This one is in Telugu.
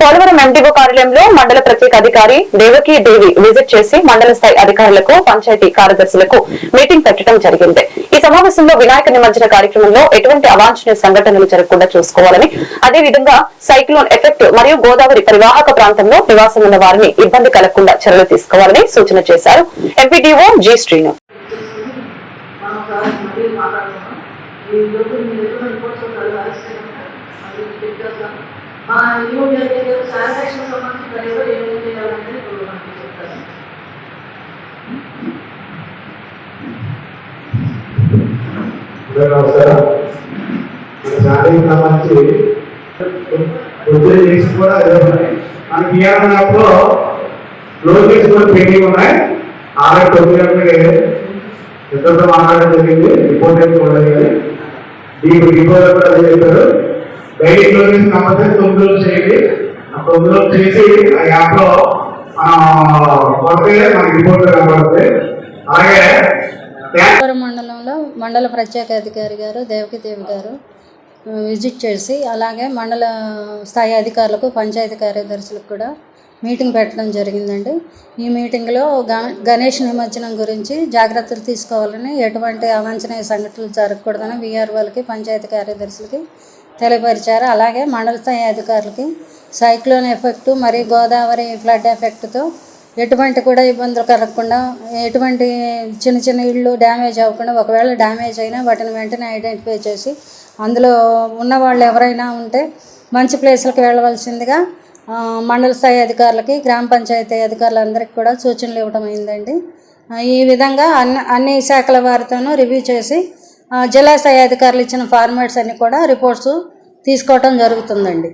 పోలవరం ఎండీఓ కార్యాలయంలో మండల ప్రత్యేక అధికారి దేవకీ దేవి విజిట్ చేసి మండల స్థాయి అధికారులకు పంచాయతీ కార్యదర్శులకు మీటింగ్ పెట్టడం జరిగింది. ఈ సమావేశంలో వినాయక నిమజ్జన కార్యక్రమంలో ఎటువంటి అవాంఛనీయ సంఘటనలు జరగకుండా చూసుకోవాలని, అదేవిధంగా సైక్లోన్ ఎఫెక్ట్ మరియు గోదావరి పరివాహక ప్రాంతంలో నివాసం ఉన్న వారిని ఇబ్బంది కలగకుండా చర్యలు తీసుకోవాలని సూచన చేశారు. MPDO G Srinu. శానిటేషన్ సంబంధించి ఏమేమి చేయాలంటే ఇప్పుడు మనకి చెప్తారు. నమస్కారం. శానిటేషన్ సంబంధించి కూడా మనకి ఇవ్వాలన్నప్పుడు లోన్ తీసుకుని పెండింగ్ ఉన్నాయి. 6-9 గంటలకి ఇద్దరితో మాట్లాడడం జరిగింది. రిపోర్ట్ అయితే ఉండదు. దీనికి రిపోర్ట్ కూడా అదే చెప్పారు. డైలీ క్లోజింగ్ కంపల్సరీ 9 రోజులు చేయండి. 9 రోజులు చేసి ఆ యాప్ లో కొడితే మనకి రిపోర్ట్ కనబడుతుంది. అలాగే మండలంలో మండల ప్రత్యేక అధికారి గారు దేవకీదేవి గారు విజిట్ చేసి, అలాగే మండల స్థాయి అధికారులకు పంచాయతీ కార్యదర్శులకు కూడా మీటింగ్ పెట్టడం జరిగిందండి. ఈ మీటింగ్లో గణేష్ నిమజ్జనం గురించి జాగ్రత్తలు తీసుకోవాలని, ఎటువంటి అవాంఛనీయ సంఘటనలు జరగకూడదని వీఆర్ఓలకి పంచాయతీ కార్యదర్శులకి తెలియపరిచారు. అలాగే మండల స్థాయి అధికారులకి సైక్లోన్ ఎఫెక్ట్ మరియు గోదావరి ఫ్లడ్ ఎఫెక్ట్తో ఎటువంటి కూడా ఇబ్బందులు కలగకుండా, ఎటువంటి చిన్న చిన్న ఇళ్ళు డ్యామేజ్ అవ్వకుండా, ఒకవేళ డ్యామేజ్ అయినా వాటిని వెంటనే ఐడెంటిఫై చేసి అందులో ఉన్న వాళ్ళు ఎవరైనా ఉంటే మంచి ప్లేసులకు వెళ్ళవలసిందిగా మండల స్థాయి అధికారులకి, గ్రామ పంచాయతీ అధికారులందరికీ కూడా సూచనలు ఇవ్వడం అయిందండి. ఈ విధంగా అన్ని శాఖల వారితోనూ రివ్యూ చేసి జిల్లా స్థాయి అధికారులు ఇచ్చిన ఫార్మాట్స్ అన్ని కూడా రిపోర్ట్స్ తీసుకోవటం జరుగుతుందండి.